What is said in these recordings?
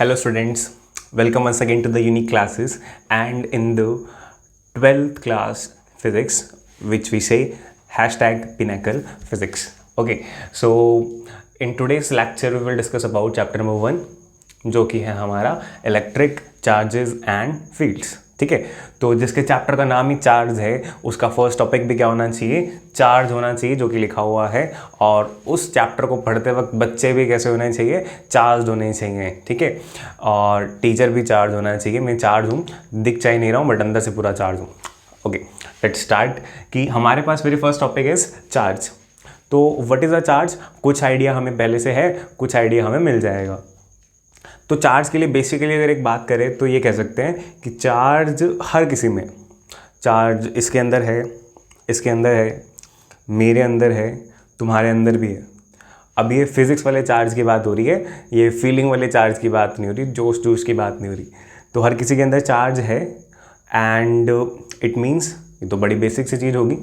Hello students, welcome once again to the unique classes and in the 12th class physics which we say hashtag Pinnacle Physics. Okay, so in today's lecture we will discuss about chapter number 1 जो कि है हमारा electric charges and fields. ठीक है, तो जिसके chapter का नाम ही चार्ज है उसका फर्स्ट टॉपिक भी क्या होना चाहिए, चार्ज होना चाहिए, जो कि लिखा हुआ है. और उस चैप्टर को पढ़ते वक्त बच्चे भी कैसे होने चाहिए, चार्ज होने चाहिए. ठीक है, और टीचर भी चार्ज होना चाहिए. मैं चार्ज हूँ, दिख चाहे नहीं रहा हूँ बट अंदर से पूरा चार्ज हूँ. Okay, let's start. कि हमारे पास मेरी फर्स्ट टॉपिक इज चार्ज. तो व्हाट इज़ अ चार्ज, कुछ आइडिया हमें पहले से है, कुछ आइडिया हमें मिल जाएगा. तो चार्ज के लिए बेसिकली अगर एक बात करें तो ये कह सकते हैं कि चार्ज हर किसी में, चार्ज इसके अंदर है, इसके अंदर है, मेरे अंदर है, तुम्हारे अंदर भी है. अब ये फिज़िक्स वाले चार्ज की बात हो रही है, ये फीलिंग वाले चार्ज की बात नहीं हो रही, जोश जोश की बात नहीं हो रही. तो हर किसी के अंदर चार्ज है एंड इट मीन्स, ये तो बड़ी बेसिक सी चीज़ होगी.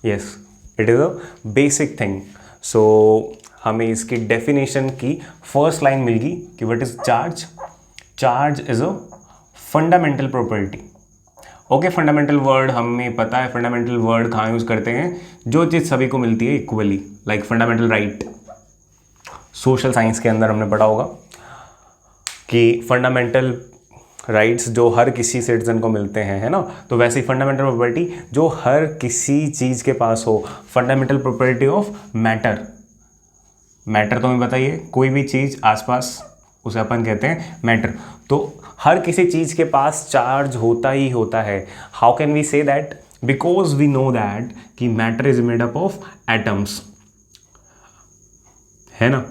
Yes, it is a basic thing. So हमें इसकी डेफिनेशन की फर्स्ट लाइन मिल गई कि what is charge. Charge is a fundamental property. Okay, fundamental word हमें पता है. फंडामेंटल वर्ड कहाँ यूज़ करते हैं, जो चीज़ सभी को मिलती है equally, like fundamental right. Social science के अंदर हमने पढ़ा होगा कि फंडामेंटल राइट्स जो हर किसी सिटीजन को मिलते हैं, है ना. तो वैसे ही फंडामेंटल प्रॉपर्टी जो हर किसी चीज़ के पास हो. Fundamental property of matter. Matter तो हमें बताइए, कोई भी चीज़ आसपास उसे अपन कहते हैं मैटर. तो हर किसी चीज़ के पास चार्ज होता ही होता है. How can we say that, because we know that कि matter is made up of atoms, है ना.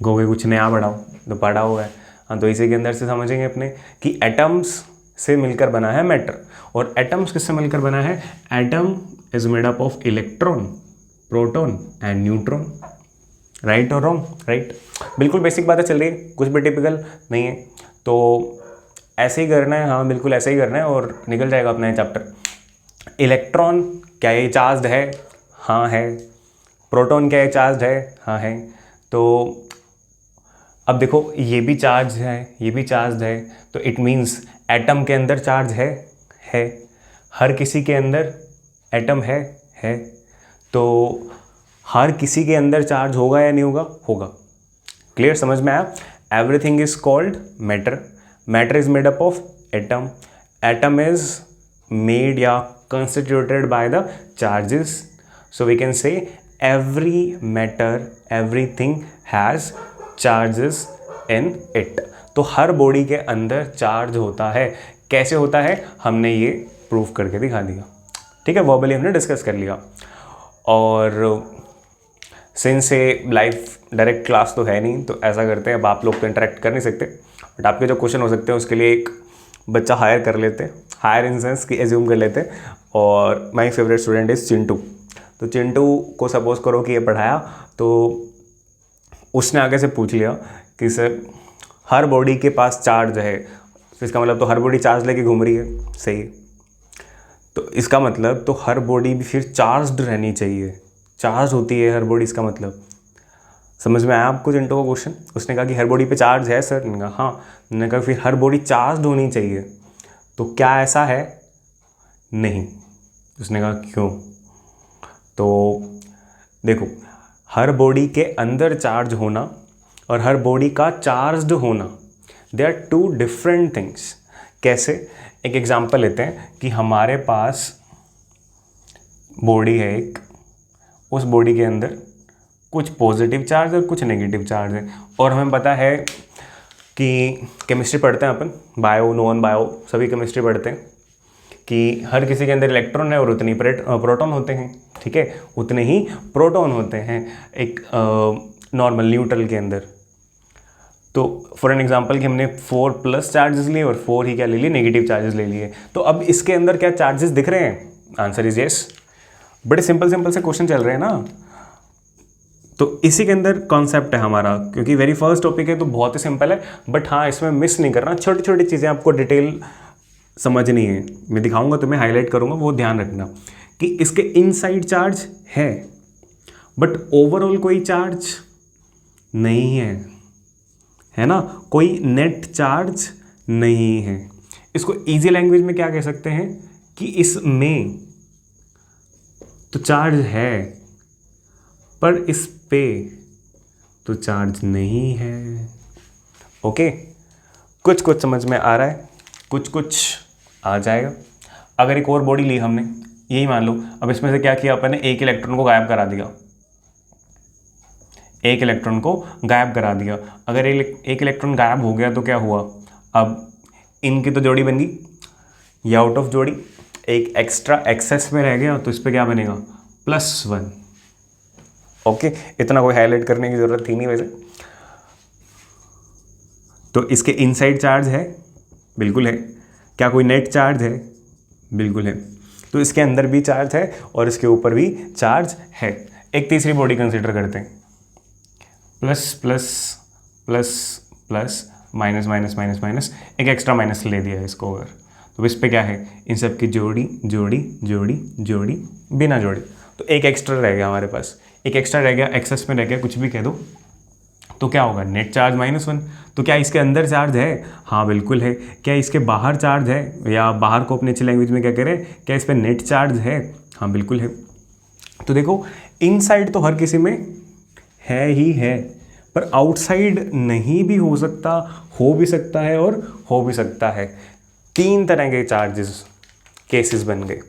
गोगे कुछ नया पढ़ाओ तो पढ़ा हुआ है. हाँ, तो इसी के अंदर से समझेंगे अपने कि एटम्स से मिलकर बना है मैटर. और एटम्स किससे मिलकर बना है, atom is made up of electron, proton and neutron. Right और रॉन्ग, राइट. बिल्कुल बेसिक बातें चल रही है, कुछ भी टिपिकल नहीं है. तो ऐसे ही करना है, हाँ बिल्कुल ऐसे ही करना है और निकल जाएगा अपना ये चैप्टर. इलेक्ट्रॉन क्या ये चार्ज है, हाँ है. प्रोटॉन क्या ये चार्ज है, हाँ है. तो अब देखो, ये भी चार्ज है, ये भी चार्ज है. तो इट मीन्स एटम के अंदर चार्ज है. हर किसी के अंदर एटम है. तो हर किसी के अंदर चार्ज होगा या नहीं होगा, होगा. क्लियर, समझ में आया. Everything is called matter. Matter is made up of atom. Atom is made या constituted by the charges. So we can say every matter, everything has charges in it. तो हर बॉडी के अंदर चार्ज होता है. कैसे होता है, हमने ये प्रूफ करके दिखा दिया. ठीक है, वर्बली हमने डिस्कस कर लिया. और सिंस से लाइव डायरेक्ट क्लास तो है नहीं, तो ऐसा करते हैं, अब आप लोग तो इंटरेक्ट कर नहीं सकते, बट आपके जो क्वेश्चन हो सकते हैं उसके लिए एक बच्चा हायर कर लेते हैं. हायर इन सेंस कि एज्यूम कर लेते हैं. और my favourite student is Chintu. तो चिंटू को सपोज करो कि ये पढ़ाया, तो उसने आगे से पूछ लिया कि सर हर बॉडी के पास चार्ज है, तो इसका मतलब तो हर बॉडी चार्ज लेके घूम रही है. सही. तो इसका मतलब तो हर बॉडी भी फिर चार्ज्ड रहनी चाहिए. चार्ज होती है हर बॉडी, इसका मतलब समझ में आया आपको चिंटू का क्वेश्चन. उसने कहा कि हर बॉडी पे चार्ज है सर. मैंने कहा हाँ. मैंने कहा फिर हर बॉडी चार्ज होनी चाहिए, तो क्या ऐसा है, नहीं. उसने कहा क्यों. तो देखो, हर बॉडी के अंदर चार्ज होना और हर बॉडी का चार्ज्ड होना, they are two different things. कैसे, एक एग्जांपल लेते हैं कि हमारे पास बॉडी है एक, उस बॉडी के अंदर कुछ पॉजिटिव चार्ज और कुछ नेगेटिव चार्ज है. और हमें पता है कि केमिस्ट्री पढ़ते हैं अपन, बायो, नॉन बायो, सभी केमिस्ट्री पढ़ते हैं कि हर किसी के अंदर इलेक्ट्रॉन है और उतनी प्रोटॉन होते हैं. ठीक है, उतने ही प्रोटॉन होते हैं एक नॉर्मल न्यूट्रल के अंदर. तो फॉर एन एग्जांपल कि हमने 4+ चार्जेस लिए और 4 ही क्या ले लिए, नेगेटिव चार्जेस ले लिए. तो अब इसके अंदर क्या चार्जेस दिख रहे हैं, आंसर इज यस. बड़े सिंपल से क्वेश्चन चल रहे हैं ना. तो इसी के अंदर कॉन्सेप्ट है हमारा, क्योंकि वेरी फर्स्ट टॉपिक है तो बहुत ही सिंपल है. बट हाँ, इसमें मिस नहीं करना, छोटी छोटी चीज़ें आपको डिटेल समझनी है. मैं दिखाऊंगा तुम्हें, हाईलाइट करूंगा, वो ध्यान रखना कि इसके इनसाइड चार्ज है बट ओवरऑल कोई चार्ज नहीं है. है ना, कोई नेट चार्ज नहीं है। इसको इजी लैंग्वेज में क्या कह सकते हैं कि इसमें तो चार्ज है पर इस पे तो चार्ज नहीं है। ओके, कुछ कुछ समझ में आ रहा है, कुछ कुछ आ जाएगा। अगर एक और बॉडी ली हमने, यही मान लो, अब इसमें से क्या किया अपन ने, एक इलेक्ट्रॉन को गायब करा दिया, एक इलेक्ट्रॉन को गायब करा दिया। अगर एक इलेक्ट्रॉन गायब हो गया तो क्या हुआ, अब इनकी तो जोड़ी बन गई, ये आउट ऑफ जोड़ी, एक एक्स्ट्रा एक्सेस में रह गया, तो इस पर क्या बनेगा, +1। ओके, इतना कोई हाईलाइट करने की जरूरत थी नहीं वैसे। तो इसके इनसाइड चार्ज है, बिल्कुल है। क्या कोई नेट चार्ज है, बिल्कुल है। तो इसके अंदर भी चार्ज है और इसके ऊपर भी चार्ज है। एक तीसरी बॉडी कंसीडर करते हैं, plus plus plus plus minus minus minus minus, एक एक्स्ट्रा माइनस ले दिया है इसको। अगर तो इस पे क्या है, इन सब की जोड़ी जोड़ी जोड़ी जोड़ी बिना जोड़ी, तो एक एक्स्ट्रा रह गया हमारे पास, एक एक्स्ट्रा रह गया, एक्सेस में रह गया, कुछ भी कह दो। तो क्या होगा, नेट चार्ज -1। तो क्या इसके अंदर चार्ज है, हाँ बिल्कुल है। क्या इसके बाहर चार्ज है, या बाहर को अपने अच्छी लैंग्वेज में क्या कह रहे हैं, क्या इस पर नेट चार्ज है, हाँ बिल्कुल है। तो देखो, इनसाइड तो हर किसी में है ही है, पर आउटसाइड नहीं भी हो सकता, हो भी सकता है और हो भी सकता है। 3 तरह के चार्जेस केसेस बन गए।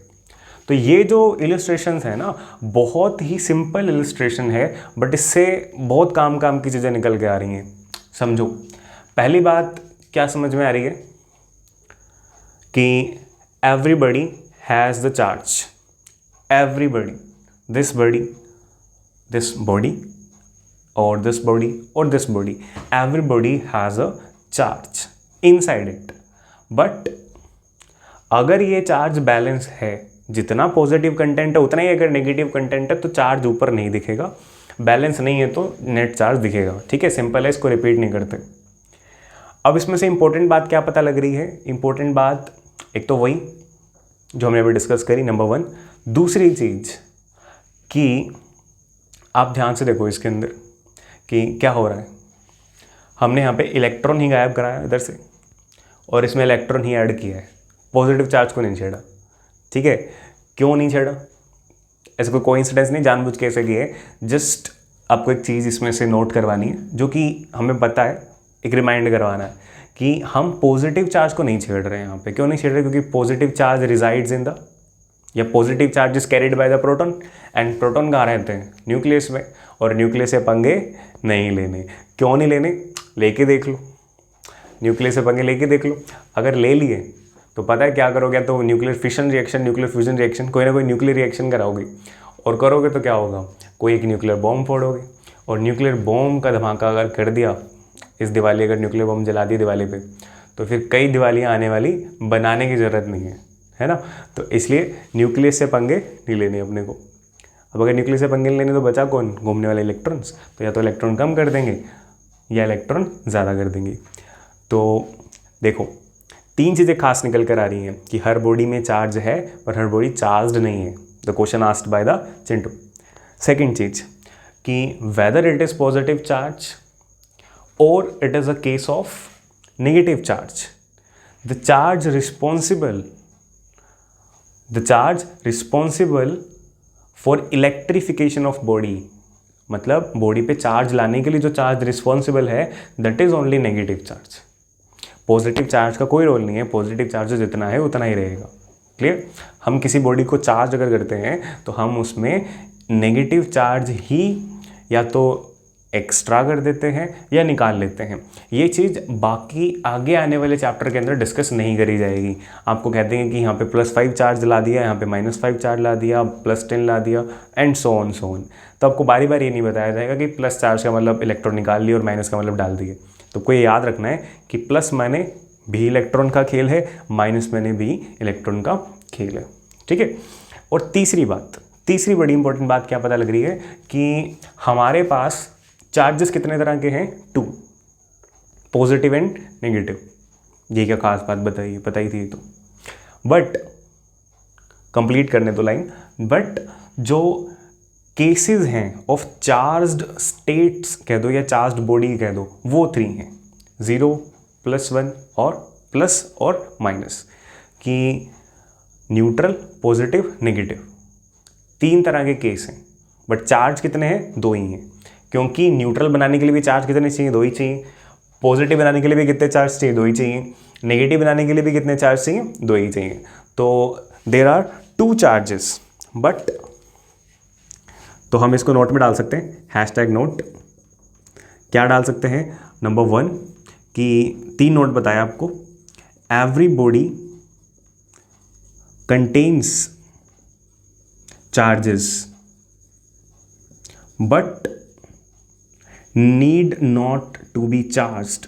तो ये जो इलस्ट्रेशंस है ना, बहुत ही सिंपल इलस्ट्रेशन है, बट इससे बहुत काम की चीज़ें निकल के आ रही हैं। समझो, पहली बात क्या समझ में आ रही है कि everybody has the charge, everybody, this body और दिस बॉडी और this body, everybody has a charge inside it. But अगर ये चार्ज बैलेंस है, जितना पॉजिटिव कंटेंट है उतना ही, अगर नेगेटिव कंटेंट है तो चार्ज ऊपर नहीं दिखेगा, बैलेंस नहीं है तो नेट चार्ज दिखेगा। ठीक है, सिंपल है, इसको रिपीट नहीं करते। अब इसमें से इंपॉर्टेंट बात क्या पता लग रही है, इंपॉर्टेंट बात एक तो वही जो हमने अभी डिस्कस करी, नंबर 1। दूसरी चीज़ कि आप ध्यान से देखो इसके अंदर कि क्या हो रहा है। हमने यहाँ पे इलेक्ट्रॉन ही गायब कराया इधर से, और इसमें इलेक्ट्रॉन ही ऐड किया है, पॉजिटिव चार्ज को नहीं छेड़ा। ठीक है, क्यों नहीं छेड़ा, ऐसा कोई कोइंसिडेंस नहीं, जानबूझ के ऐसे किए। जस्ट आपको एक चीज़ इसमें से नोट करवानी है, जो कि हमें पता है, एक रिमाइंड करवाना है कि हम पॉजिटिव चार्ज को नहीं छेड़ रहे हैं यहाँ पे। क्यों नहीं छेड़ रहे, क्योंकि positive charge resides in the, या positive charge is carried by the proton, and proton कहाँ रहते हैं, न्यूक्लियस में, और न्यूक्लियस से पंगे नहीं लेने। क्यों नहीं लेने, लेके देख लो, न्यूक्लियस से पंगे लेके देख लो। अगर ले लिए तो पता है क्या करोगे, तो nuclear fission reaction, nuclear fusion reaction, कोई ना कोई न्यूक्लियर रिएक्शन कराओगे, और करोगे तो क्या होगा, कोई एक न्यूक्लियर बॉम्ब फोड़ोगे। और न्यूक्लियर बॉम्ब का धमाका अगर कर दिया इस दिवाली, अगर न्यूक्लियर बॉम्ब जला दी दिवाली पे, तो फिर कई दिवालियाँ आने वाली, बनाने की ज़रूरत नहीं है ना। तो इसलिए न्यूक्लियस से पंगे नहीं लेने अपने को। अब अगर न्यूक्लियस से पंगे लेने तो बचा कौन, घूमने वाले इलेक्ट्रॉन्स। तो या तो इलेक्ट्रॉन कम कर देंगे या इलेक्ट्रॉन ज़्यादा कर देंगे। तो देखो, 3 चीज़ें खास निकल कर आ रही हैं कि हर बॉडी में चार्ज है पर हर बॉडी चार्ज नहीं है, the question asked by the Chintu. Second चीज़ कि whether it is positive charge और it is a case of negative charge, the charge responsible for electrification of body, मतलब बॉडी पे चार्ज लाने के लिए जो चार्ज रिस्पॉन्सिबल है, that is only negative charge. Positive charge का कोई रोल नहीं है, पॉजिटिव चार्ज जितना है उतना ही रहेगा। क्लियर, हम किसी बॉडी को चार्ज अगर करते हैं तो हम उसमें नेगेटिव चार्ज ही या तो एक्स्ट्रा कर देते हैं या निकाल लेते हैं। ये चीज़ बाकी आगे आने वाले चैप्टर के अंदर डिस्कस नहीं करी जाएगी। आपको कहते हैं कि यहाँ पे +5 चार्ज ला दिया, यहाँ पे -5 चार्ज ला दिया, +10 ला दिया, एंड सो ऑन। तो आपको बारी बारी ये नहीं बताया जाएगा कि प्लस चार्ज का मतलब इलेक्ट्रॉन निकाल लिए और माइनस का मतलब डाल दिए। तो कोई याद रखना है कि प्लस माने भी इलेक्ट्रॉन का खेल है, माइनस माने भी इलेक्ट्रॉन का खेल है। ठीक है, और तीसरी बड़ी इंपॉर्टेंट बात क्या पता लग रही है कि हमारे पास चार्जेस कितने तरह के हैं, 2, पॉजिटिव एंड नेगेटिव। ये क्या खास बात बताई थी तो, बट कंप्लीट करने तो लाइन, बट जो केसेस हैं ऑफ चार्ज्ड स्टेट्स कह दो या चार्ज्ड बॉडी कह दो, वो 3 हैं। 0 +1 और प्लस और माइनस, कि न्यूट्रल, पॉजिटिव, नेगेटिव, 3 तरह के केस हैं। बट चार्ज कितने हैं? 2 ही हैं, क्योंकि न्यूट्रल बनाने के लिए भी चार्ज कितने चाहिए? 2 ही चाहिए। पॉजिटिव बनाने के लिए भी कितने चार्ज चाहिए? 2 ही चाहिए। नेगेटिव बनाने के लिए भी कितने चार्ज चाहिए? 2 ही चाहिए। तो देयर आर 2 चार्जेस, बट तो हम इसको नोट में डाल सकते हैं, #नोट। क्या डाल सकते हैं? नंबर 1 कि 3 नोट बताया आपको, every body contains charges but need not to be charged.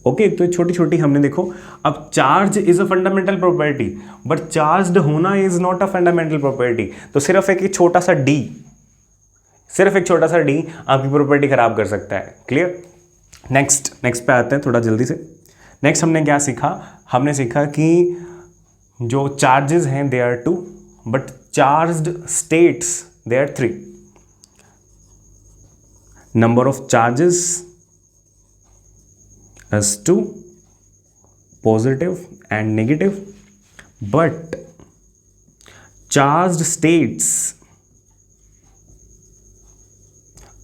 Okay, तो छोटी छोटी हमने देखो, अब charge is a fundamental property but charged होना is not a fundamental property. तो सिर्फ एक छोटा सा डी, सिर्फ एक छोटा सा डी आपकी प्रॉपर्टी खराब कर सकता है। क्लियर? नेक्स्ट पे आते हैं थोड़ा जल्दी से। नेक्स्ट हमने क्या सीखा? हमने सीखा कि जो चार्जेस हैं they are 2 but charged states they are 3। Number of charges is 2, positive and negative, but charged states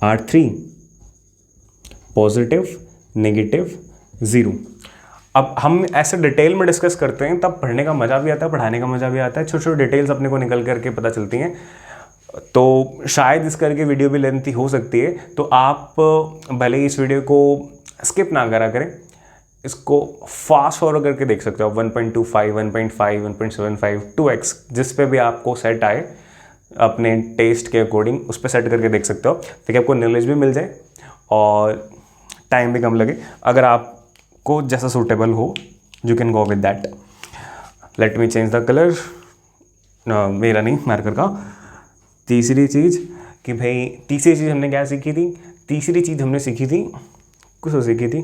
are 3, positive, negative, 0। अब हम ऐसे डिटेल में डिस्कस करते हैं तब पढ़ने का मज़ा भी आता है, पढ़ाने का मज़ा भी आता है, छोटे छोटे डिटेल्स अपने को निकल करके पता चलती हैं। तो शायद इस करके वीडियो भी लेंथी हो सकती है, तो आप भले ही इस वीडियो को स्किप ना करा करें, इसको फास्ट फॉरवर्ड करके देख सकते हो आप, 1.25, 1.5, 1.75, 2x, जिस पे भी आपको सेट आए अपने टेस्ट के अकॉर्डिंग उस पर सेट करके देख सकते हो, ताकि आपको नॉलेज भी मिल जाए और टाइम भी कम लगे। अगर आपको जैसा सूटेबल हो, you can go with that. Let me change the colour, मेरा नहीं, मार्कर का। तीसरी चीज़ कि भाई, तीसरी चीज़ हमने क्या सीखी थी? तीसरी चीज़ हमने सीखी थी, कुछ तो सीखी थी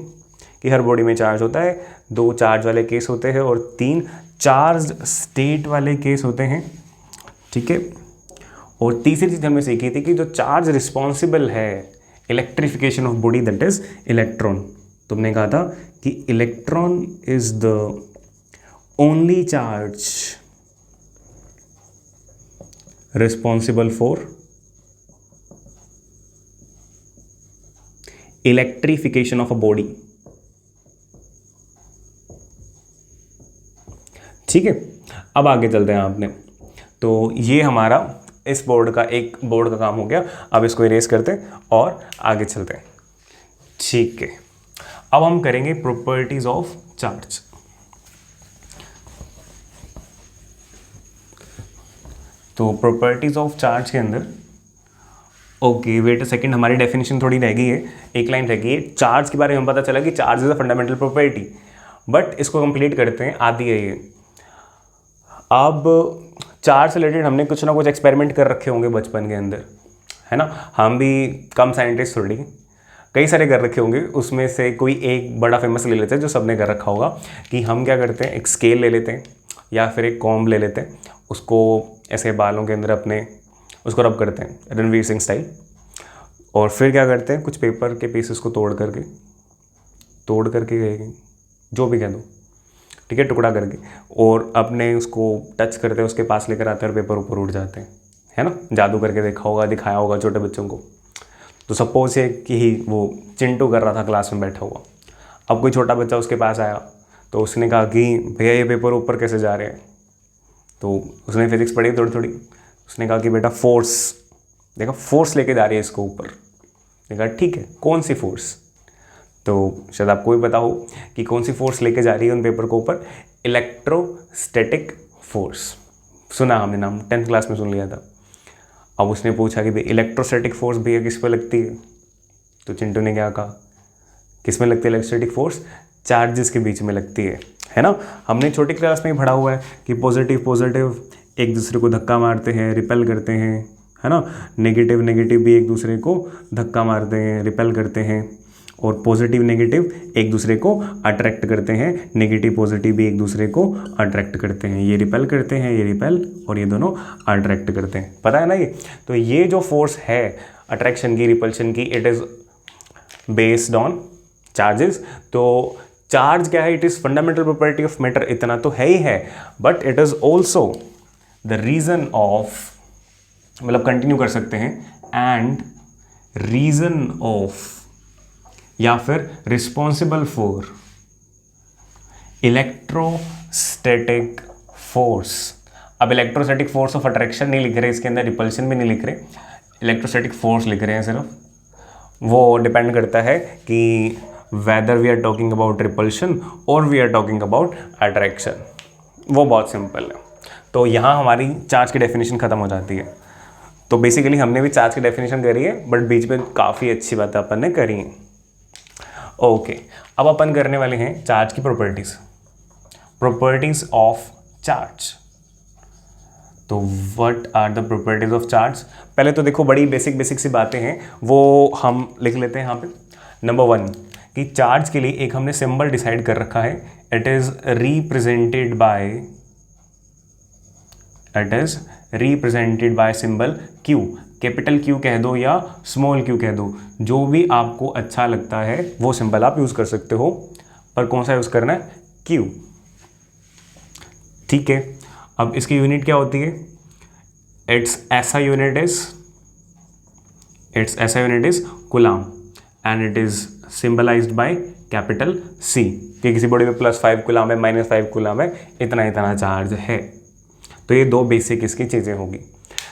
कि हर बॉडी में चार्ज होता है, 2 चार्ज वाले केस होते हैं और 3 चार्ज स्टेट वाले केस होते हैं। ठीक है? और तीसरी चीज़ हमने सीखी थी कि जो चार्ज रिस्पॉन्सिबल है electrification of body, that is electron. तुमने कहा था कि electron is the only charge responsible for electrification of a body. ठीक है, अब आगे चलते हैं आपने। तो ये हमारा इस बोर्ड का काम हो गया। अब इसको इरेज करते हैं और आगे चलते हैं। ठीक है, अब हम करेंगे प्रॉपर्टीज ऑफ चार्ज। तो प्रॉपर्टीज ऑफ चार्ज के अंदर, ओके वेट अ सेकंड, हमारी डेफिनेशन थोड़ी रह गई है, एक लाइन रह गई है। चार्ज के बारे में पता चला कि charge is a fundamental property, but इसको कंप्लीट करते हैं। आधी है ये। अब चार्ज से रिलेटेड हमने कुछ ना कुछ एक्सपेरिमेंट कर रखे होंगे बचपन के अंदर, है ना? हम भी कम साइंटिस्ट थोड़ी, कई सारे कर रखे होंगे। उसमें से कोई एक बड़ा फेमस ले लेते हैं जो सबने कर रखा होगा, कि हम क्या करते हैं, एक स्केल ले लेते हैं या फिर एक कॉम्ब ले लेते हैं, उसको ऐसे बालों के अंदर अपने उसको रब करते हैं रणवीर सिंह स्टाइल, और फिर क्या करते हैं, कुछ पेपर के पीसेस को तोड़ करके जो भी कह दो, ठीक है, टुकड़ा करके, और अपने उसको टच करते हैं, उसके पास लेकर आते हैं और पेपर ऊपर उड़ जाते हैं, है ना? जादू करके दिखाया होगा छोटे बच्चों को। तो सपोज है कि वो चिंटू कर रहा था क्लास में बैठा हुआ। अब कोई छोटा बच्चा उसके पास आया तो उसने कहा कि भैया ये पेपर ऊपर कैसे जा रहे हैं? तो उसने फिजिक्स पढ़ी थोड़ी। उसने कहा कि बेटा फोर्स लेके जा रही है इसको ऊपर। देखा, ठीक है, कौन सी फोर्स? तो शायद आपको भी पता हो कि कौन सी फोर्स लेके जा रही है उन पेपर को ऊपर। इलेक्ट्रोस्टैटिक फोर्स, सुना हमने नाम, 10th क्लास में सुन लिया था। अब उसने पूछा कि भाई इलेक्ट्रोस्टैटिक फोर्स भैया किस पे लगती है? तो चिंटू ने क्या कहा, किस में लगती है इलेक्ट्रोस्टैटिक फोर्स? चार्जेस के बीच में लगती है ना? हमने छोटी क्लास में ही पढ़ा हुआ है कि पॉजिटिव एक दूसरे को धक्का मारते हैं, रिपेल करते हैं, है ना? नेगेटिव भी एक दूसरे को धक्का मारते हैं, रिपेल करते हैं, और पॉजिटिव नेगेटिव एक दूसरे को अट्रैक्ट करते हैं, नेगेटिव पॉजिटिव भी एक दूसरे को अट्रैक्ट करते हैं। ये रिपेल करते हैं, ये रिपेल, और ये दोनों अट्रैक्ट करते हैं। पता है ना ये? तो ये जो फोर्स है अट्रैक्शन की, रिपल्शन की, it is based on charges. तो चार्ज क्या है, it is fundamental property of matter, इतना तो है ही है, but it is also the reason of, मतलब कंटिन्यू कर सकते हैं, एंड रीज़न ऑफ या फिर रिस्पॉन्सिबल फॉर इलेक्ट्रोस्टैटिक फोर्स। अब इलेक्ट्रोस्टैटिक फोर्स ऑफ अट्रैक्शन नहीं लिख रहे इसके अंदर, रिपल्शन भी नहीं लिख रहे, इलेक्ट्रोस्टैटिक फोर्स लिख रहे हैं सिर्फ। वो डिपेंड करता है कि whether we are talking about repulsion और we are talking about attraction, वो बहुत सिंपल है। तो यहाँ हमारी चार्ज की डेफिनेशन ख़त्म हो जाती है। तो बेसिकली हमने भी चार्ज की डेफिनेशन करी है, बट बीच में काफ़ी अच्छी बातें अपन ने करी हैं। ओके, अब अपन करने वाले हैं चार्ज की प्रॉपर्टीज ऑफ चार्ज। तो what are the properties of charge? पहले तो देखो बड़ी बेसिक सी बातें हैं, वो हम लिख लेते हैं यहाँ पे। नंबर 1 कि चार्ज के लिए एक हमने सिंबल डिसाइड कर रखा है, it is represented by symbol Q। Capital Q कह दो या स्मॉल q कह दो, जो भी आपको अच्छा लगता है वो सिंबल आप यूज़ कर सकते हो, पर कौन सा यूज़ करना है? Q। ठीक है, अब इसकी यूनिट क्या होती है? इट्स ऐसा unit is coulomb and it is symbolised by capital C, कि किसी बॉडी में +5 कूलाम है, -5 कूलाम है, इतना चार्ज है। तो ये 2 बेसिक इसकी चीज़ें होगी।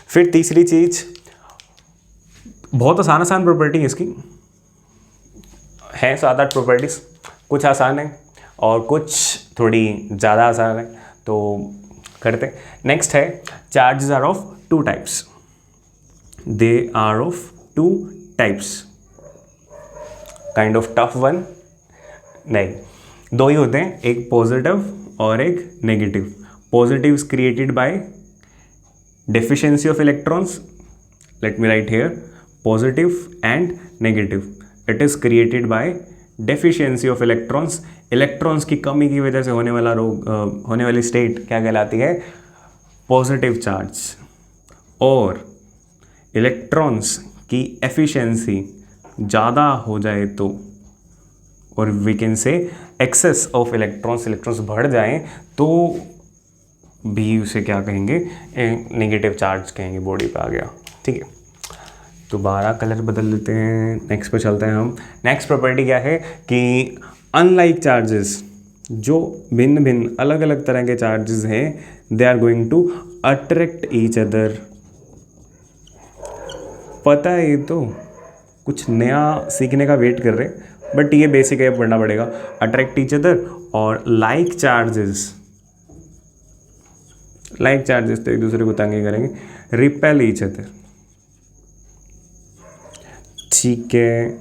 फिर तीसरी चीज़, बहुत आसान प्रॉपर्टी है इसकी, है 7-8 प्रॉपर्टीज, कुछ आसान है और कुछ थोड़ी ज़्यादा आसान है, तो करते हैं। नेक्स्ट है charges are of 2 types, they are of 2 types, kind of tough one नहीं, 2 ही होते हैं, एक पॉजिटिव और एक negative. Positive is created by deficiency of electrons, let me write here, positive and negative, it is created by deficiency of electrons. Electrons की कमी की वजह से होने वाला रोग, होने वाली स्टेट क्या कहलाती है? Positive charge. और इलेक्ट्रॉन्स की एफिशिएंसी ज़्यादा हो जाए तो, और we can say excess of electrons बढ़ जाएं तो भी उसे क्या कहेंगे? नेगेटिव चार्ज कहेंगे, बॉडी पे आ गया। ठीक है, दोबारा कलर बदल देते हैं, नेक्स्ट पे चलते हैं हम। नेक्स्ट प्रॉपर्टी क्या है कि अनलाइक चार्जेस, जो भिन्न अलग अलग तरह के चार्जेस हैं, they are going to attract each other. पता है, ये तो कुछ नया सीखने का वेट कर रहे हैं, बट ये बेसिक है, पढ़ना पड़ेगा। अट्रैक्ट ईच अदर, और लाइक चार्जेस तो एक दूसरे को तंग करेंगे, रिपेल ईच अदर। ठीक है,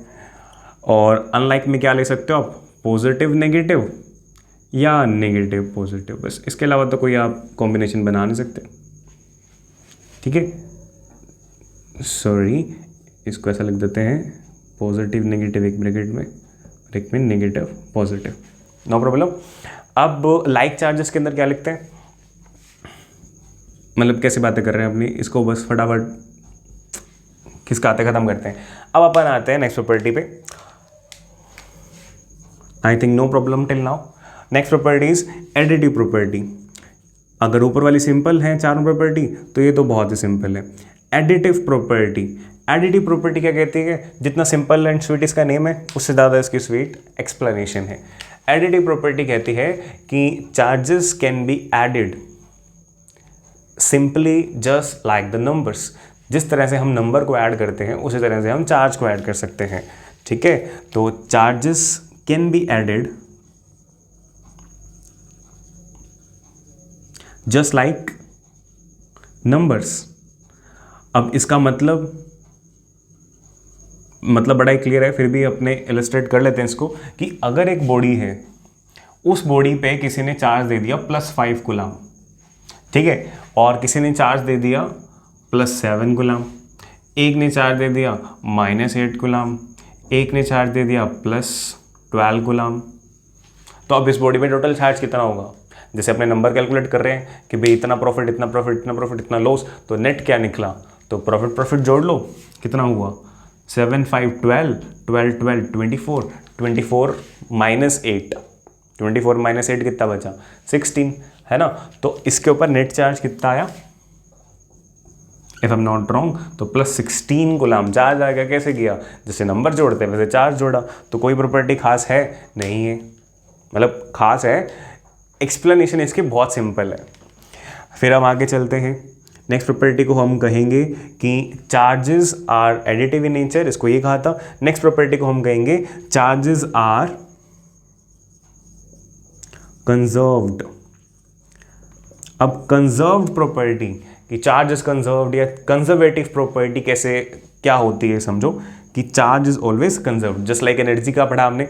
और अनलाइक में क्या ले सकते हो आप? पॉजिटिव नेगेटिव या नेगेटिव पॉजिटिव, बस इसके अलावा तो कोई आप कॉम्बिनेशन बना नहीं सकते। ठीक है, सॉरी, इसको ऐसा लिख देते हैं, पॉजिटिव नेगेटिव एक ब्रैकेट में, और एक में नेगेटिव पॉजिटिव, नो प्रॉब्लम। अब लाइक चार्जेस के अंदर क्या लिखते हैं, मतलब कैसे बातें कर रहे हैं अपनी, इसको बस फटाफट खिसकाते ख़त्म करते हैं। अब अपन आते हैं नेक्स्ट प्रॉपर्टी पे। I think no problem till now. Next property is additive property. अगर ऊपर वाली सिंपल है चारों प्रॉपर्टी, तो ये तो बहुत ही सिंपल है। एडिटिव प्रॉपर्टी क्या कहती है? जितना सिंपल एंड स्वीट इसका नेम है, उससे ज़्यादा इसकी स्वीट एक्सप्लेनेशन है। एडिटिव प्रॉपर्टी कहती है कि charges can be added simply just like the numbers. जिस तरह से हम नंबर को ऐड करते हैं, उसी तरह से हम चार्ज को ऐड कर सकते हैं। ठीक है, तो charges can be added just like numbers. अब इसका मतलब बड़ा ही क्लियर है, फिर भी अपने इलस्ट्रेट कर लेते हैं इसको, कि अगर एक बॉडी है, उस बॉडी पे किसी ने चार्ज दे दिया +5 कूलाम, ठीक है, और किसी ने चार्ज दे दिया +7 कूलाम, एक ने चार्ज दे दिया -8 कूलाम, एक ने चार्ज दे दिया +12 कूलाम। तो अब इस बॉडी पे टोटल चार्ज कितना होगा? जैसे अपने नंबर कैलकुलेट कर रहे हैं कि भाई इतना प्रॉफिट, इतना लॉस, तो नेट क्या निकला? तो प्रॉफिट जोड़ लो, कितना हुआ? 7 5 12 12 12 24 24 माइनस 8 24 माइनस 8 कितना बचा 16 है ना। तो इसके ऊपर नेट चार्ज कितना आया, if I am not wrong, तो +16 गुलाम चार्ज आ गया। कैसे किया, जैसे नंबर जोड़ते हैं वैसे चार्ज जोड़ा। तो कोई प्रॉपर्टी खास है नहीं है, मतलब खास है, एक्सप्लेनेशन इसकी बहुत सिंपल है। फिर हम आगे चलते हैं, नेक्स्ट प्रॉपर्टी को हम कहेंगे कि charges are additive in nature, इसको ये कहा था। नेक्स्ट प्रॉपर्टी को हम कहेंगे चार्जेस आर कंजर्व्ड। अब कंजर्व्ड प्रॉपर्टी कि चार्ज इज कंजर्व्ड या कंजर्वेटिव प्रॉपर्टी कैसे क्या होती है, समझो कि charge is always conserved. Just like energy का पढ़ा हमने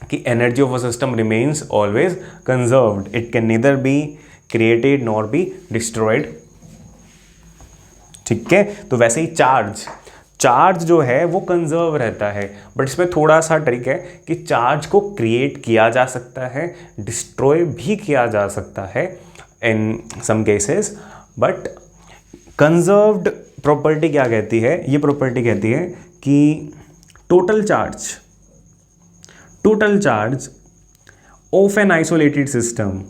कि energy of a system remains always conserved, it can neither be created nor be destroyed. ठीक है, तो वैसे ही चार्ज जो है वो कंजर्व रहता है, बट इसमें थोड़ा सा ट्रिक है कि चार्ज को क्रिएट किया जा सकता है, डिस्ट्रॉय भी किया जा सकता है in some cases. But conserved property क्या कहती है, ये प्रॉपर्टी कहती है कि total charge of an isolated system,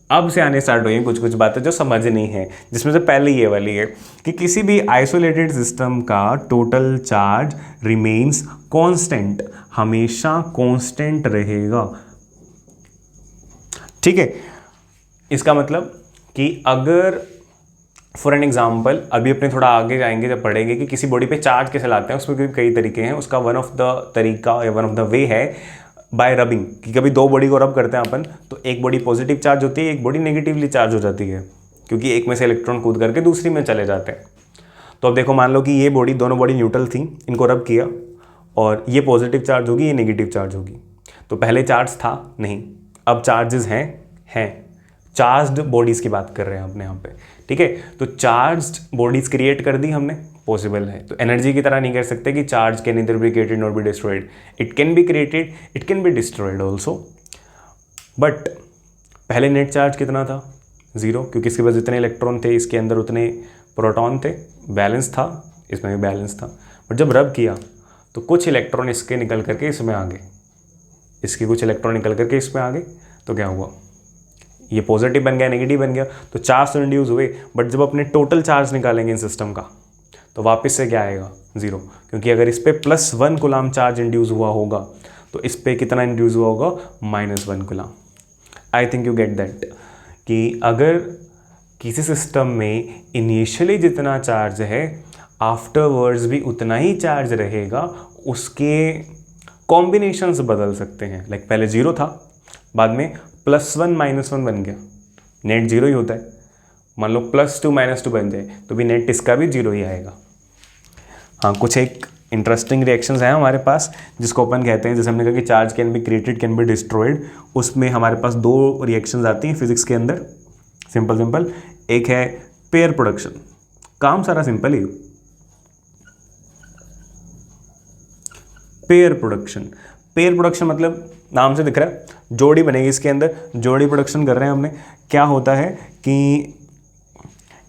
अब से आने स्टार्ट हुई हैं कुछ बातें जो समझनी है, जिसमें से पहले ये वाली है कि किसी भी आइसोलेटेड सिस्टम का टोटल चार्ज रिमेन्स कांस्टेंट, हमेशा कांस्टेंट रहेगा। ठीक है, इसका मतलब कि अगर फॉर एन एग्जाम्पल, अभी अपने थोड़ा आगे जाएंगे जब पढ़ेंगे कि किसी बॉडी पे चार्ज कैसे लाते हैं, उसमें कई तरीके हैं। उसका वन ऑफ द तरीका या वन ऑफ द वे है बाय रबिंग, कि कभी दो बॉडी को रब करते हैं अपन, तो एक बॉडी पॉजिटिव चार्ज होती है, एक बॉडी नेगेटिवली चार्ज हो जाती है, क्योंकि एक में से इलेक्ट्रॉन कूद करके दूसरी में चले जाते हैं। तो अब देखो, मान लो कि ये बॉडी, दोनों बॉडी न्यूट्रल थी, इनको रब किया और ये पॉजिटिव चार्ज होगी, ये नेगेटिव चार्ज होगी। तो पहले चार्ज था नहीं, अब चार्जेस हैं चार्ज्ड बॉडीज़ की बात कर रहे हैं अपने यहाँ पे। ठीक है, तो चार्ज्ड बॉडीज़ क्रिएट कर दी हमने, पॉसिबल है। तो एनर्जी की तरह नहीं कर सकते कि charge can neither be created not be destroyed, it can be created, it can be destroyed also. But पहले नेट चार्ज कितना था, 0, क्योंकि इसके पास जितने इलेक्ट्रॉन थे इसके अंदर उतने प्रोटॉन थे, बैलेंस था, इसमें भी बैलेंस था। बट जब रब किया तो कुछ इलेक्ट्रॉन इसके निकल करके इसमें आ गए, इसके कुछ इलेक्ट्रॉन निकल करके इसमें आ गए, तो क्या हुआ, ये पॉजिटिव बन गया, नेगेटिव बन गया, तो चार्ज तो इंड्यूस हुए। बट जब अपने टोटल चार्ज निकालेंगे इन सिस्टम का, तो वापस से क्या आएगा, 0, क्योंकि अगर इस पर +1 कूलम चार्ज इंड्यूस हुआ होगा तो इस पर कितना इंड्यूस हुआ होगा, -1 coulomb. I think you get that, कि अगर किसी सिस्टम में इनिशियली जितना चार्ज है, आफ्टरवर्ड्स भी उतना ही चार्ज रहेगा, उसके कॉम्बिनेशंस बदल सकते हैं। लाइक पहले 0 था, बाद में +1 -1 बन गया, नेट 0 ही होता है। मान लो +2 -2 बन जाए तो भी नेट इसका भी 0 ही आएगा। हाँ, कुछ एक इंटरेस्टिंग रिएक्शंस हैं हमारे पास, जिसको अपन कहते हैं, जैसे हमने कहा कि charge can be created, can be destroyed. उसमें हमारे पास 2 रिएक्शंस आती हैं फिजिक्स के अंदर, सिंपल। एक है पेयर प्रोडक्शन, काम सारा सिंपल ही। पेयर प्रोडक्शन मतलब नाम से दिख रहा है, जोड़ी बनेगी इसके अंदर, जोड़ी प्रोडक्शन कर रहे हैं हमने। क्या होता है कि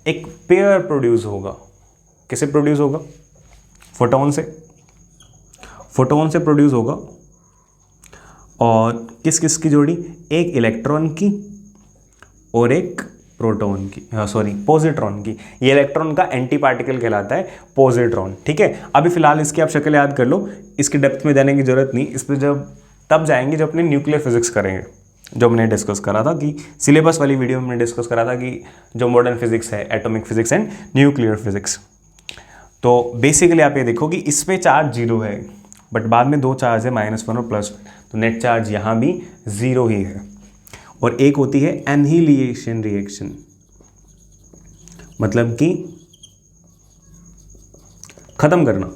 एक पेयर प्रोड्यूस होगा, किसे प्रोड्यूस होगा, फोटोन से प्रोड्यूस होगा। और किस किस की जोड़ी, एक इलेक्ट्रॉन की और एक प्रोटॉन की, पॉजिट्रॉन की। ये इलेक्ट्रॉन का एंटी पार्टिकल कहलाता है, पॉजिट्रॉन। ठीक है, अभी फिलहाल इसकी आप शक्ल याद कर लो, इसकी डेप्थ में जाने की जरूरत नहीं, इस पर जब तब जाएंगे जब अपने न्यूक्लियर फिजिक्स करेंगे, जो हमने डिस्कस करा था कि सिलेबस वाली वीडियो में हमने डिस्कस करा था कि जो मॉडर्न फिजिक्स है, atomic physics and nuclear physics. तो बेसिकली आप ये देखो कि इस पे चार्ज 0 है, बट बाद में 2 चार्ज है, -1 और +1, तो नेट चार्ज यहाँ भी 0 ही है। और एक होती है एनहिलिएशन रिएक्शन, मतलब कि खत्म करना,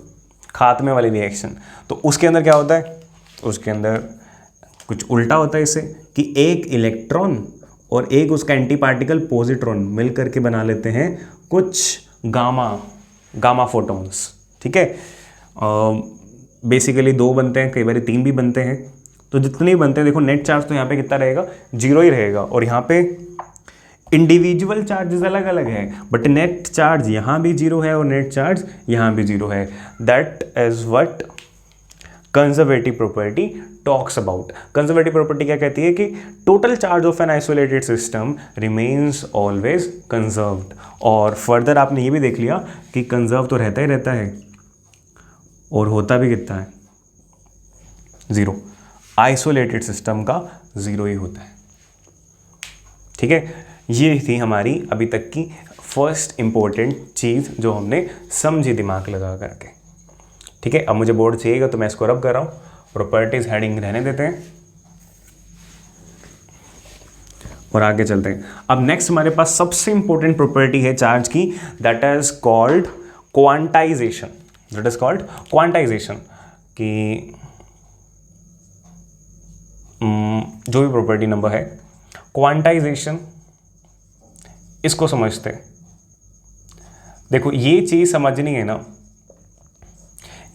खात्मे वाली रिएक्शन। तो उसके अंदर क्या होता है, उसके अंदर कुछ उल्टा होता है इससे, कि एक इलेक्ट्रॉन और एक उसका एंटी पार्टिकल पॉजिट्रॉन मिल करके बना लेते हैं कुछ गामा फोटॉन्स। ठीक है, बेसिकली 2 बनते हैं, कई बार 3 भी बनते हैं। तो जितने ही बनते हैं, देखो नेट चार्ज तो यहाँ पे कितना रहेगा, 0 ही रहेगा। और यहाँ पे इंडिविजुअल चार्जेस अलग अलग है, बट नेट चार्ज यहाँ भी जीरो है और नेट चार्ज यहाँ भी जीरो है. That is what conservative property talks about. Conservative property क्या कहती है कि total charge of an isolated system remains always conserved. और फर्दर आपने ये भी देख लिया कि कंजर्व तो रहता ही रहता है और होता भी कितना है, जीरो. आइसोलेटेड सिस्टम का जीरो ही होता है. ठीक है, ये थी हमारी अभी तक की फर्स्ट इंपॉर्टेंट चीज़ जो हमने समझी दिमाग लगा करके. ठीक है, अब मुझे बोर्ड चाहिएगा तो मैं इसको रब कर रहा हूँ. प्रॉपर्टीज हेडिंग रहने देते हैं और आगे चलते हैं. अब नेक्स्ट हमारे पास सबसे इंपॉर्टेंट प्रॉपर्टी है चार्ज की, that is called quantization. That is called quantization कि जो भी प्रॉपर्टी नंबर है, क्वांटाइजेशन इसको समझते हैं. देखो ये चीज़ समझनी है ना,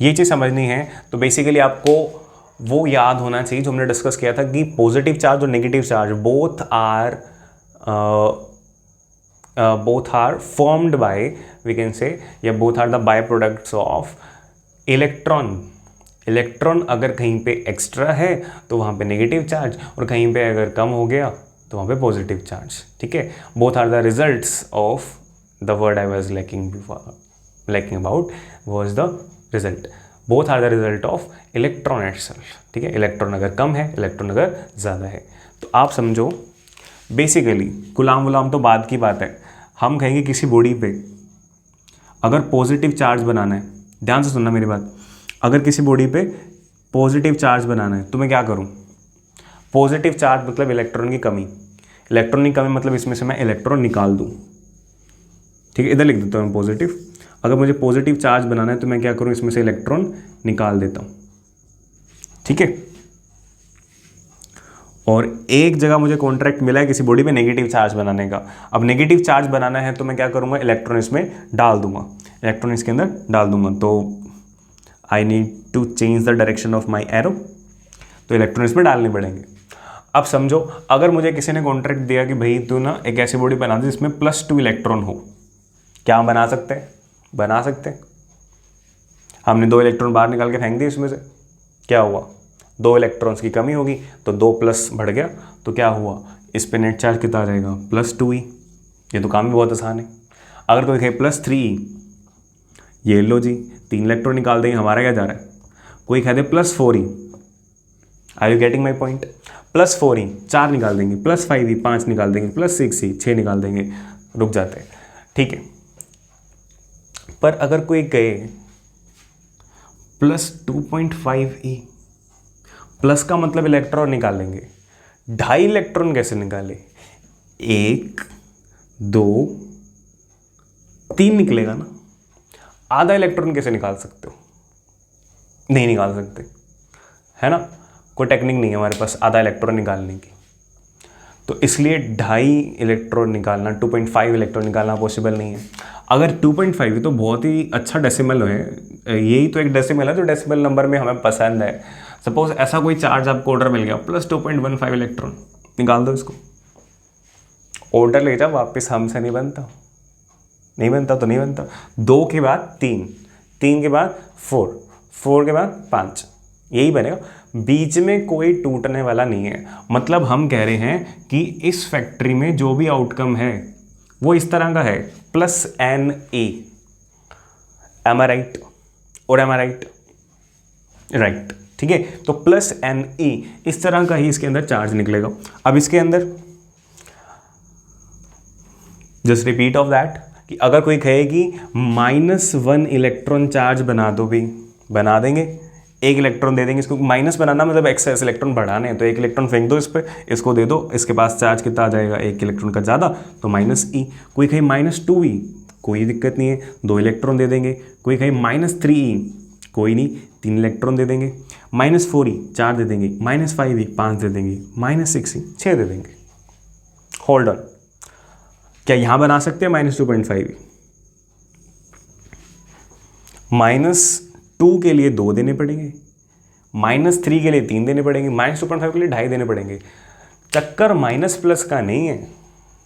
ये चीज़ समझनी है तो बेसिकली आपको वो याद होना चाहिए जो हमने डिस्कस किया था कि पॉजिटिव चार्ज और negative charge both are formed by, we can say, या both are the by products of electron. Electron अगर कहीं पे एक्स्ट्रा है तो वहाँ पे नेगेटिव चार्ज, और कहीं पे अगर कम हो गया तो वहाँ पे पॉजिटिव चार्ज. ठीक है, both are the results of the word I was lacking about was the result. Both are the result of electron itself. ठीक है, इलेक्ट्रॉन अगर कम है, इलेक्ट्रॉन अगर ज़्यादा है. तो आप समझो बेसिकली गुलाम गुलाम तो बाद की बात है. हम कहेंगे किसी बॉडी पे अगर पॉजिटिव चार्ज बनाना है, ध्यान से सुनना मेरी बात, अगर किसी बॉडी पे पॉजिटिव चार्ज बनाना है तो मैं क्या करूं? पॉजिटिव चार्ज मतलब इलेक्ट्रॉन की कमी. इलेक्ट्रॉन की कमी मतलब इसमें से मैं इलेक्ट्रॉन निकाल दूं. ठीक है, इधर लिख देता हूँ पॉजिटिव. अगर मुझे पॉजिटिव चार्ज बनाना है तो मैं क्या करूं? इसमें से इलेक्ट्रॉन निकाल देता हूं. ठीक है, और एक जगह मुझे कॉन्ट्रैक्ट मिला है किसी बॉडी में नेगेटिव चार्ज बनाने का. अब नेगेटिव चार्ज बनाना है तो मैं क्या करूंगा? इलेक्ट्रॉन इसमें डाल दूंगा, इलेक्ट्रॉन इसके अंदर डाल दूंगा. तो I need to change the direction of my arrow, तो इलेक्ट्रॉन इसमें डालने पड़ेंगे. अब समझो अगर मुझे किसी ने कॉन्ट्रैक्ट दिया कि भाई तू ना एक ऐसी बॉडी बना दे जिसमें +2 इलेक्ट्रॉन हो, क्या हम बना सकते हैं? बना सकते हैं. हमने 2 इलेक्ट्रॉन बाहर निकाल के फेंक दिए इसमें से, क्या हुआ? 2 इलेक्ट्रॉन्स की कमी होगी तो 2 प्लस बढ़ गया, तो क्या हुआ? इस पे नेट चार्ज कितना आ जाएगा? +2 ही. ये तो काम भी बहुत आसान है. अगर कोई कहे +3, ये लो जी 3 इलेक्ट्रॉन निकाल देंगे, हमारा क्या जा रहा है? कोई कह दे +4 ही, are you getting my point? +4 ही 4 निकाल देंगे, +5 ही 5 निकाल देंगे, +6 ही 6 निकाल देंगे, रुक जाते हैं. ठीक है, पर अगर कोई कहे +2.5 ई, प्लस का मतलब इलेक्ट्रॉन निकालेंगे, 2.5 इलेक्ट्रॉन कैसे निकाले? 1 2 3 निकलेगा ना. आधा इलेक्ट्रॉन कैसे निकाल सकते हो? नहीं निकाल सकते, है ना. कोई टेक्निक नहीं है हमारे पास आधा इलेक्ट्रॉन निकालने की. तो इसलिए 2.5 इलेक्ट्रॉन निकालना, 2.5 इलेक्ट्रॉन निकालना पॉसिबल नहीं है. अगर 2.5 है तो बहुत ही अच्छा डेसिमल है, यही तो एक डेसिमल है जो डेसिमल नंबर में हमें पसंद है. सपोज ऐसा कोई चार्ज आपको ऑर्डर मिल गया +2.15 इलेक्ट्रॉन, निकाल दो इसको. ऑर्डर ले जाओ वापस, हमसे नहीं बनता, नहीं बनता तो नहीं बनता. 2 के बाद 3, 3 के बाद 4, 4 के बाद 5, यही बनेगा. बीच में कोई टूटने वाला नहीं है. मतलब हम कह रहे हैं कि इस फैक्ट्री में जो भी आउटकम है वो इस तरह का है, +NA. एम आई राइट? और एम आई राइट? राइट. ठीक है, तो +NA इस तरह का ही इसके अंदर चार्ज निकलेगा. अब इसके अंदर जस्ट रिपीट ऑफ दैट कि अगर कोई कहे कि -1 इलेक्ट्रॉन चार्ज बना दो, भी बना देंगे. 1 इलेक्ट्रॉन दे देंगे इसको. माइनस बनाना मतलब एक्सेस इलेक्ट्रॉन बढ़ाने हैं, तो 1 इलेक्ट्रॉन फेंक दो इस पर, इसको दे दो, इसके पास चार्ज कितना आ जाएगा? 1 इलेक्ट्रॉन का ज़्यादा, तो -E. कोई कहे -2E, कोई दिक्कत नहीं है, 2 इलेक्ट्रॉन दे देंगे. कोई कहे -3E, कोई नहीं, 3 इलेक्ट्रॉन दे देंगे. -4E 4 दे देंगे, -5E 5 दे देंगे, -6E 6 दे देंगे. होल्ड ऑन, क्या यहाँ बना सकते हैं -2.5? -2 के लिए 2 देने पड़ेंगे, -3 के लिए 3 देने पड़ेंगे, -2.5 के लिए 2.5 देने पड़ेंगे. चक्कर माइनस प्लस का नहीं है,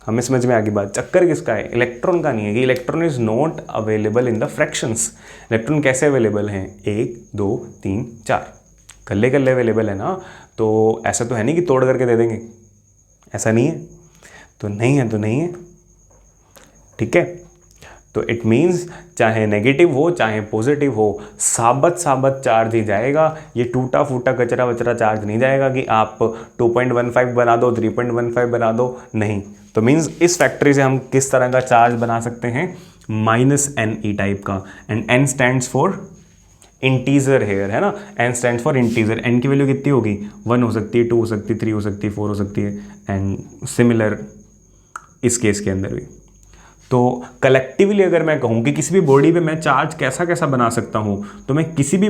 हमें समझ में आ गई बात। चक्कर किसका है? इलेक्ट्रॉन का नहीं है कि electron is not available in the fractions. Electron कैसे अवेलेबल हैं? 1 2 3 4 कल्ले कल्ले अवेलेबल है ना। तो ऐसा तो है नहीं कि तोड़ करके दे देंगे, ऐसा नहीं है। तो नहीं है तो नहीं है, ठीक है। तो इट मीन्स चाहे नेगेटिव हो चाहे पॉजिटिव हो, साबत साबत चार्ज ही जाएगा। ये टूटा फूटा कचरा वचरा चार्ज नहीं जाएगा कि आप 2.15 बना दो, 3.15 बना दो, नहीं। तो मीन्स इस फैक्ट्री से हम किस तरह का चार्ज बना सकते हैं? -NE टाइप का। And N stands for integer here, है ना। N stands for integer. N की वैल्यू कितनी होगी? 1 हो सकती है, 2 हो सकती है, 3 हो सकती है, 4 हो सकती है, एंड सिमिलर इस केस के अंदर भी। तो कलेक्टिवली अगर मैं कहूँ कि किसी भी बॉडी पे मैं चार्ज कैसा कैसा बना सकता हूँ, तो मैं किसी भी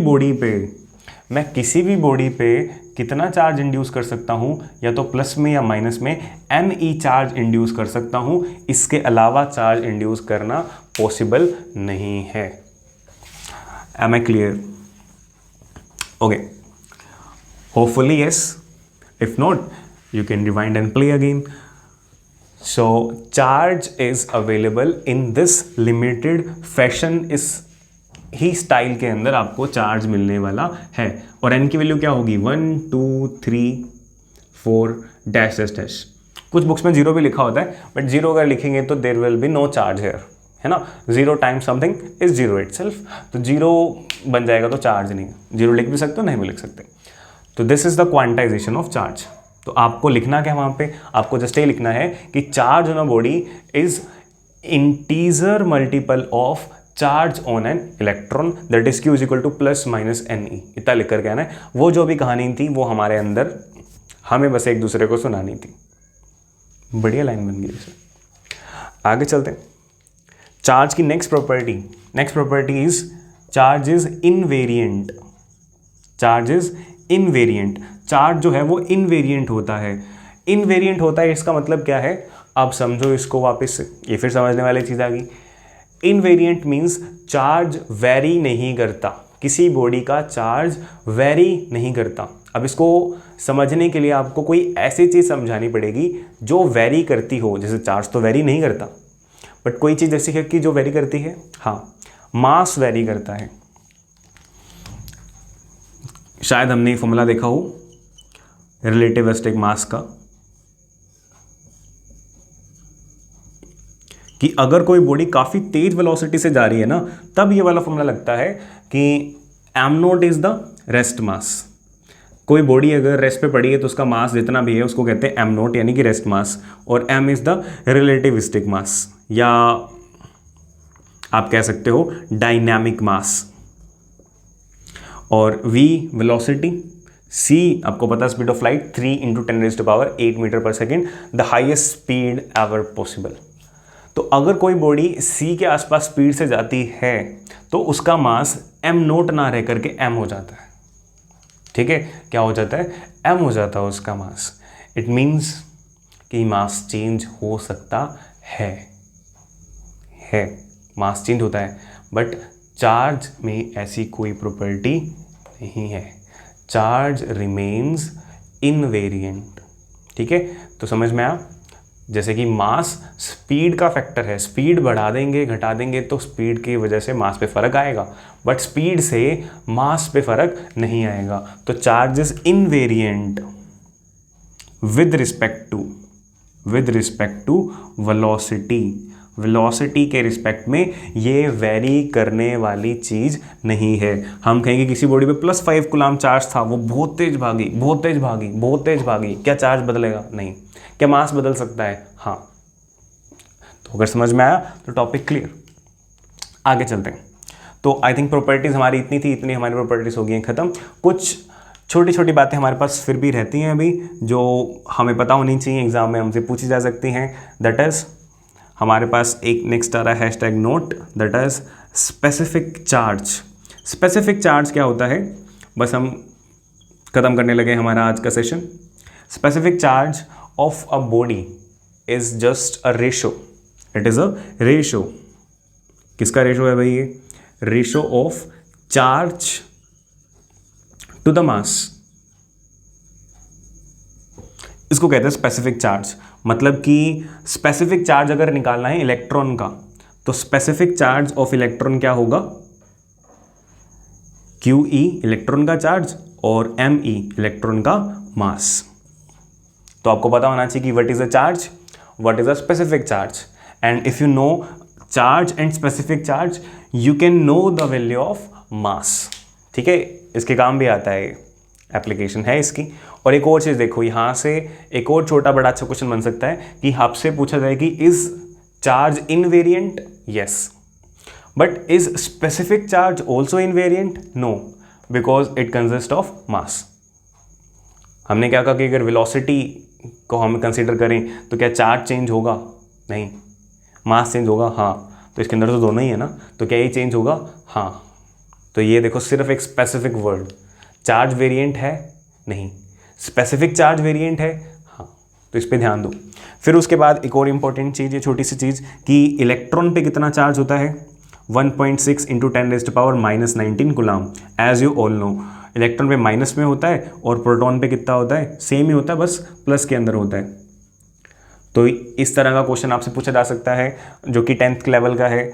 बॉडी पे कितना चार्ज इंड्यूस कर सकता हूँ? या तो प्लस में या माइनस में ME चार्ज इंड्यूस कर सकता हूँ। इसके अलावा चार्ज इंड्यूस करना पॉसिबल नहीं है। Am I clear? Okay, hopefully yes. If not, you can rewind and play again. So charge is available in this limited fashion. इस ही स्टाइल के अंदर आपको चार्ज मिलने वाला है। और n की वैल्यू क्या होगी? 1 2 3 4 डैश डैश डैश। कुछ बुक्स में 0 भी लिखा होता है, बट 0 अगर लिखेंगे तो there will be no charge here, है ना। 0 टाइम्स समथिंग इज 0 इटसेल्फ। तो 0 बन जाएगा तो चार्ज नहीं है। 0 लिख भी सकते हो, नहीं भी लिख सकते। तो this is the quantization of charge. तो आपको लिखना क्या वहाँ पे? आपको जस्ट ये लिखना है कि charge on a body is integer multiple of charge on an electron, that is Q is equal to +-NE। इतना लिख कर कहना है। वो जो भी कहानी थी वो हमारे अंदर हमें बस एक दूसरे को सुनानी थी। बढ़िया लाइन बन गई इसे। आगे चलते हैं। चार्ज की next property is charge is invariant. Charge जो है वो इनवेरिएंट होता है। इनवेरिएंट होता है, इसका मतलब क्या है? आप समझो इसको वापस से, ये फिर समझने वाली चीज़ आ गई। इनवेरिएंट मीन्स चार्ज वेरी नहीं करता। किसी बॉडी का चार्ज वेरी नहीं करता। अब इसको समझने के लिए आपको कोई ऐसी चीज़ समझानी पड़ेगी जो वेरी करती हो। जैसे चार्ज तो वेरी नहीं करता, बट कोई चीज़ ऐसी है कि जो वेरी करती है। हाँ, मास वेरी करता है। शायद हमने फॉर्मूला देखा हो रिलेटिविस्टिक मास का, कि अगर कोई बॉडी काफ़ी तेज वेलोसिटी से जा रही है ना, तब ये वाला फॉर्मूला लगता है कि m0 is the rest mass. कोई बॉडी अगर रेस्ट पे पड़ी है तो उसका मास जितना भी है उसको कहते हैं m0, यानी कि रेस्ट मास, और m इज द रिलेटिविस्टिक मास, या आप कह सकते हो डायनामिक मास। और v वेलोसिटी, c आपको पता है स्पीड ऑफ लाइट 3 × 10⁸ मीटर पर second, the highest speed ever possible. तो अगर कोई बॉडी c के आसपास स्पीड से जाती है तो उसका मास m0 ना रह करके m हो जाता है। ठीक है, क्या हो जाता है? m हो जाता है उसका मास। इट मीन्स कि मास चेंज हो सकता है, मास चेंज होता है, बट चार्ज में ऐसी कोई प्रॉपर्टी नहीं है। Charge remains invariant. ठीक है, तो समझ में आया? जैसे कि मास स्पीड का फैक्टर है, स्पीड बढ़ा देंगे घटा देंगे तो स्पीड की वजह से मास पे फर्क आएगा, बट स्पीड से मास पे फर्क नहीं आएगा। तो charge is invariant with respect to velocity. Velocity के रिस्पेक्ट में ये वेरी करने वाली चीज़ नहीं है। हम कहेंगे किसी बॉडी पे +5 कूलम चार्ज था, वो बहुत तेज भागी, क्या चार्ज बदलेगा? नहीं। क्या मास बदल सकता है? हाँ। तो अगर समझ में आया तो टॉपिक क्लियर। आगे चलते हैं। तो आई थिंक प्रॉपर्टीज़ हमारी इतनी हमारी प्रॉपर्टीज़ हो गई हैं ख़त्म। कुछ छोटी छोटी बातें हमारे पास फिर भी रहती हैं अभी, जो हमें पता होनी चाहिए, एग्जाम में हमसे पूछी जा सकती हैं। दैट इज़ हमारे पास एक नेक्स्ट आ रहा है #note, that is specific charge. Specific charge क्या होता है? बस हम ख़त्म करने लगे हमारा आज का session. Specific charge of a body is just a ratio. It is a ratio. किसका रेशो है भाई? ये ratio of charge to the mass, इसको कहते हैं स्पेसिफिक चार्ज। मतलब कि स्पेसिफिक चार्ज अगर निकालना है इलेक्ट्रॉन का, तो स्पेसिफिक चार्ज ऑफ इलेक्ट्रॉन क्या होगा, QE इलेक्ट्रॉन का चार्ज और ME इलेक्ट्रॉन का मास। तो आपको पता होना चाहिए कि what is a charge, what is a specific charge, and if you know charge and specific charge you can know the value of mass. ठीक है, इसके काम भी आता है, एप्लीकेशन है इसकी। और एक और चीज़ देखो, यहाँ से एक और छोटा बड़ा अच्छा क्वेश्चन बन सकता है कि आपसे पूछा जाए कि is charge invariant, yes, but is specific charge also invariant, no, because it consist of mass. हमने क्या कहा कि अगर वेलोसिटी को हम कंसीडर करें तो क्या चार्ज चेंज होगा, नहीं, मास चेंज होगा, हाँ, तो इसके अंदर तो दोनों ही है ना, तो क्या ये चेंज होगा, हाँ। तो ये देखो सिर्फ एक स्पेसिफिक वर्ड, चार्ज वेरिएंट है, नहीं, स्पेसिफिक चार्ज वेरिएंट है, हाँ, तो इस पर ध्यान दो। फिर उसके बाद एक और इंपॉर्टेंट चीज़ है, छोटी सी चीज़, कि इलेक्ट्रॉन पे कितना चार्ज होता है, 1.6 into 10⁻⁻19 coulomb. As you all know electron पे माइनस में होता है और प्रोटॉन पे कितना होता है, सेम ही होता है, बस प्लस के अंदर होता है। तो इस तरह का क्वेश्चन आपसे पूछा जा सकता है जो कि 10th लेवल का है,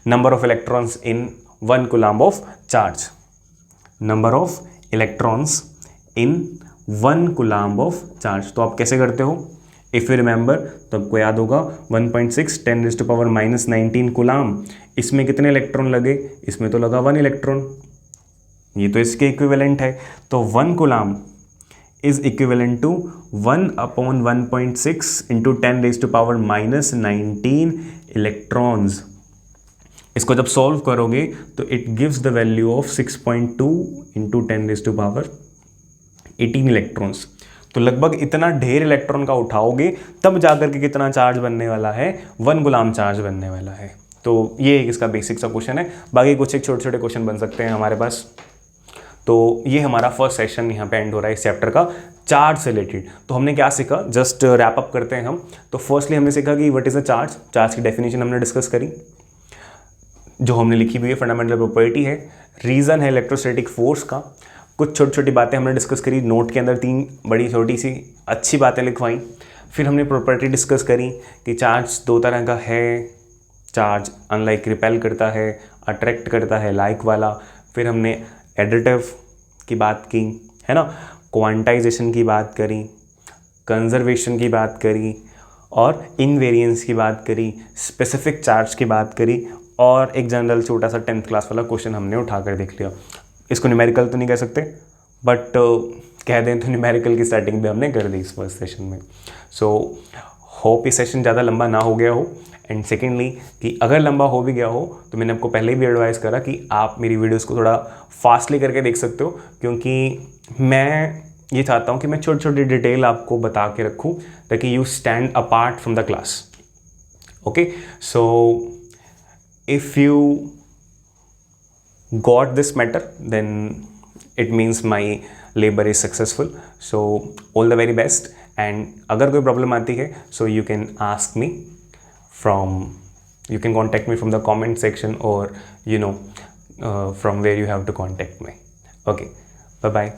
number of electrons in 1 coulomb of charge, number of electrons in 1 coulomb of charge. तो आप कैसे करते हो, इफ़ यू रिमेंबर, तो आपको याद होगा 1.6 10⁻⁻19 कूलम, इसमें कितने इलेक्ट्रॉन लगे, इसमें तो लगा 1 इलेक्ट्रॉन, ये तो इसके इक्विवेलेंट है। तो 1 coulomb is equivalent to 1/1.6 into 10⁻⁻19 electrons. इसको जब सॉल्व करोगे तो it gives the value of 6.2 into 10⁻18 electrons. तो लगभग इतना ढेर इलेक्ट्रॉन का उठाओगे तब जाकर के कितना चार्ज बनने वाला है, 1 कूलम चार्ज बनने वाला है। तो ये एक इसका बेसिक सा क्वेश्चन है, बाकी कुछ एक छोटे छोटे क्वेश्चन बन सकते हैं हमारे पास। तो ये हमारा फर्स्ट सेशन यहाँ पे एंड हो रहा है इस चैप्टर का, चार्ज से रिलेटेड। तो हमने क्या सीखा, जस्ट रैप अप करते हैं हम। तो फर्स्टली हमने सीखा कि what is a charge, charge की डेफिनेशन हमने डिस्कस करी, जो हमने लिखी हुई है, फंडामेंटल प्रॉपर्टी है, रीज़न है इलेक्ट्रोस्टैटिक फोर्स का, कुछ छोटी छोटी बातें हमने डिस्कस करी, नोट के अंदर 3 बड़ी छोटी सी अच्छी बातें लिखवाई। फिर हमने प्रॉपर्टी डिस्कस करी कि चार्ज 2 तरह का है, चार्ज अनलाइक रिपेल करता है, अट्रैक्ट करता है, लाइक वाला। फिर हमने एडिटिव की बात की, है ना, क्वांटाइजेशन की बात करी, कंजर्वेशन की बात करी, और इनवेरिएंस की बात करी, स्पेसिफिक चार्ज की बात करी, और एक जनरल छोटा सा 10th क्लास वाला क्वेश्चन हमने उठाकर देख लिया। इसको न्यूमेरिकल तो नहीं कह सकते, बट कह दें तो न्यूमेरिकल की स्टार्टिंग भी हमने कर दी इस फर्स्ट सेशन में। सो होप ये सेशन ज़्यादा लंबा ना हो गया हो, एंड सेकेंडली कि अगर लंबा हो भी गया हो तो मैंने आपको पहले भी एडवाइस करा कि आप मेरी वीडियोज़ को थोड़ा फास्टली करके देख सकते हो, क्योंकि मैं ये चाहता हूँ कि मैं छोटी छोटी डिटेल आपको बता के रखूँ ताकि you stand apart from the class. Okay, so if you got this matter then it means my labor is successful, so all the very best। and अगर कोई प्रॉब्लम आती है so you can ask me from, you can contact me from the comment section, or you know from where you have to contact me। okay, bye bye।